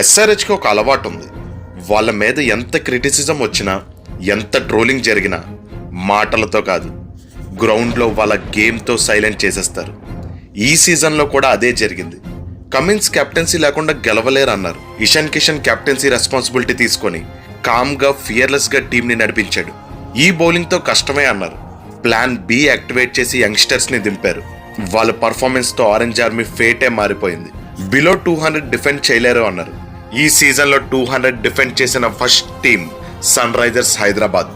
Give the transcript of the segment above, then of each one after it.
ఎస్ఆర్హెచ్కి ఒక అలవాటు ఉంది. వాళ్ళ మీద ఎంత క్రిటిసిజం వచ్చినా, ఎంత ట్రోలింగ్ జరిగినా మాటలతో కాదు, గ్రౌండ్లో వాళ్ళ గేమ్తో సైలెంట్ చేసేస్తారు. ఈ సీజన్లో కూడా అదే జరిగింది. కమిన్స్ కెప్టెన్సీ లేకుండా గెలవలేరు అన్నారు. ఇషాన్ కిషన్ కెప్టెన్సీ రెస్పాన్సిబిలిటీ తీసుకొని కామ్గా, ఫియర్లెస్గా టీంని నడిపించాడు. ఈ బౌలింగ్తో కష్టమే అన్నారు. ప్లాన్ బి యాక్టివేట్ చేసి యంగ్స్టర్స్ని దింపారు. వాళ్ళ పర్ఫార్మెన్స్తో ఆరెంజ్ ఆర్మీ ఫేటే మారిపోయింది. బిలో 200 డిఫెండ్ చేయలేరు అన్నారు. ఈ సీజన్లో 200 డిఫెండ్ చేసిన first team Sunrisers Hyderabad.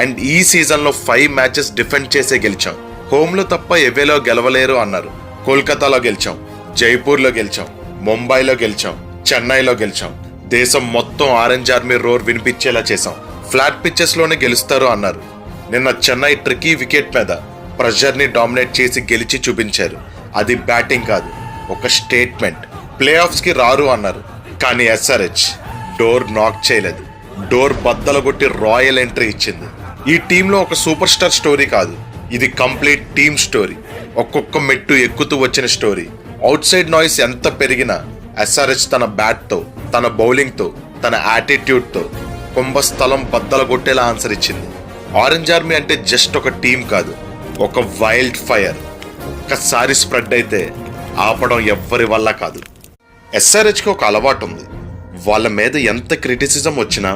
And ఈ సీజన్లో 5 మ్యాచెస్ డిఫెండ్ చేసే గెలిచాం. హోమ్లో తప్ప ఎవేలో గెలవలేరు అన్నారు. కోల్కతాలో గెలిచాం, జైపూర్లో గెలిచాం, ముంబైలో గెలిచాం, చెన్నైలో గెలిచాం. దేశం మొత్తం ఆరెంజ్ ఆర్మీ రోర్ వినిపించేలా చేశాం. ఫ్లాట్ పిచ్చెస్లోనే గెలుస్తారు అన్నారు. నిన్న చెన్నై ట్రికీ వికెట్ మీద ప్రెషర్ని డామినేట్ చేసి గెలిచి చూపించారు. అది బ్యాటింగ్ కాదు, ఒక స్టేట్మెంట్. ప్లే ఆఫ్స్కి రారు అన్నారు. కానీ ఎస్ఆర్హెచ్ డోర్ నాక్ చేయలేదు. డోర్ బద్దలగొట్టి రాయల్ ఎంట్రీ ఇచ్చింది. ఈ టీంలో ఒక సూపర్ స్టార్ స్టోరీ కాదు, ఇది కంప్లీట్ టీమ్ స్టోరీ. ఒక్కొక్క మెట్టు ఎక్కుతూ వచ్చిన స్టోరీ. అవుట్ సైడ్ నాయిస్ ఎంత పెరిగినా ఎస్ఆర్హెచ్ తన బ్యాట్తో, తన బౌలింగ్తో, తన యాటిట్యూడ్తో కుంభస్థలం బద్దలగొట్టేలా ఆన్సర్ ఇచ్చింది. ఆరెంజ్ ఆర్మీ అంటే జస్ట్ ఒక టీం కాదు, ఒక వైల్డ్ ఫైర్. ఒక్కసారి స్ప్రెడ్ అయితే ఆపడం ఎవ్వరి వల్ల కాదు. ఎస్ఆర్హెచ్కి ఒక అలవాటు ఉంది. వాళ్ళ మీద ఎంత క్రిటిసిజం వచ్చినా,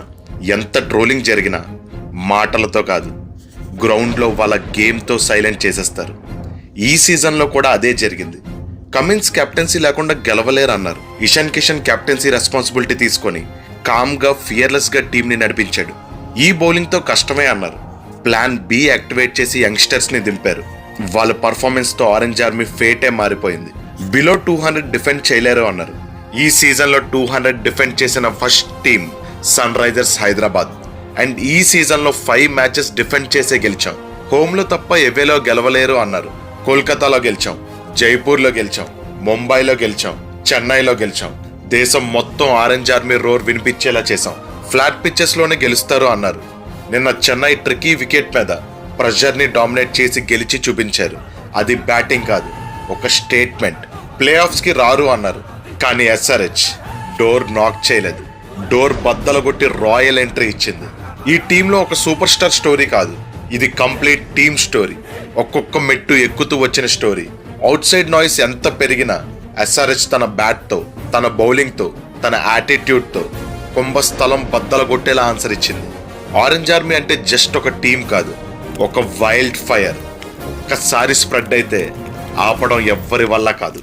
ఎంత ట్రోలింగ్ జరిగినా మాటలతో కాదు, గ్రౌండ్లో వాళ్ళ గేమ్తో సైలెంట్ చేసేస్తారు. ఈ సీజన్లో కూడా అదే జరిగింది. కమిన్స్ కెప్టెన్సీ లేకుండా గెలవలేరు అన్నారు. ఇషాన్ కిషన్ కెప్టెన్సీ రెస్పాన్సిబిలిటీ తీసుకొని కామ్గా, ఫియర్లెస్గా టీంని నడిపించాడు. ఈ బౌలింగ్తో కష్టమే అన్నారు. ప్లాన్ బి యాక్టివేట్ చేసి యంగ్స్టర్స్ని దింపారు. వాళ్ళ పర్ఫార్మెన్స్తో ఆరెంజ్ ఆర్మీ ఫేటే మారిపోయింది. బిలో 200 డిఫెండ్ చేయలేరు అన్నారు. ఈ సీజన్లో 200 డిఫెండ్ చేసిన first team Sunrisers Hyderabad. And ఈ సీజన్లో 5 మ్యాచెస్ డిఫెండ్ చేసే గెలిచాం. హోమ్లో తప్ప ఎవేలో గెలవలేరు అన్నారు. కోల్కతాలో గెలిచాం, జైపూర్లో గెలిచాం, ముంబైలో గెలిచాం, చెన్నైలో గెలిచాం. దేశం మొత్తం ఆరెంజ్ ఆర్మీ రోర్ వినిపించేలా చేశాం. ఫ్లాట్ పిచ్చెస్లోనే గెలుస్తారు అన్నారు. నిన్న చెన్నై ట్రికీ వికెట్ మీద ప్రెషర్ని డామినేట్ చేసి గెలిచి చూపించారు. అది బ్యాటింగ్ కాదు, ఒక స్టేట్మెంట్. ప్లే ఆఫ్స్కి రారు అన్నారు. కానీ ఎస్ఆర్హెచ్ డోర్ నాక్ చేయలేదు. డోర్ బద్దలగొట్టి రాయల్ ఎంట్రీ ఇచ్చింది. ఈ టీంలో ఒక సూపర్ స్టార్ స్టోరీ కాదు, ఇది కంప్లీట్ టీమ్ స్టోరీ. ఒక్కొక్క మెట్టు ఎక్కుతూ వచ్చిన స్టోరీ. అవుట్ సైడ్ నాయిస్ ఎంత పెరిగినా ఎస్ఆర్హెచ్ తన బ్యాట్తో, తన బౌలింగ్తో, తన యాటిట్యూడ్తో కుంభస్థలం బద్దలగొట్టేలా ఆన్సర్ ఇచ్చింది. ఆరెంజ్ ఆర్మీ అంటే జస్ట్ ఒక టీం కాదు, ఒక వైల్డ్ ఫైర్. ఒక్కసారి స్ప్రెడ్ అయితే ఆపడం ఎవ్వరి వల్ల కాదు.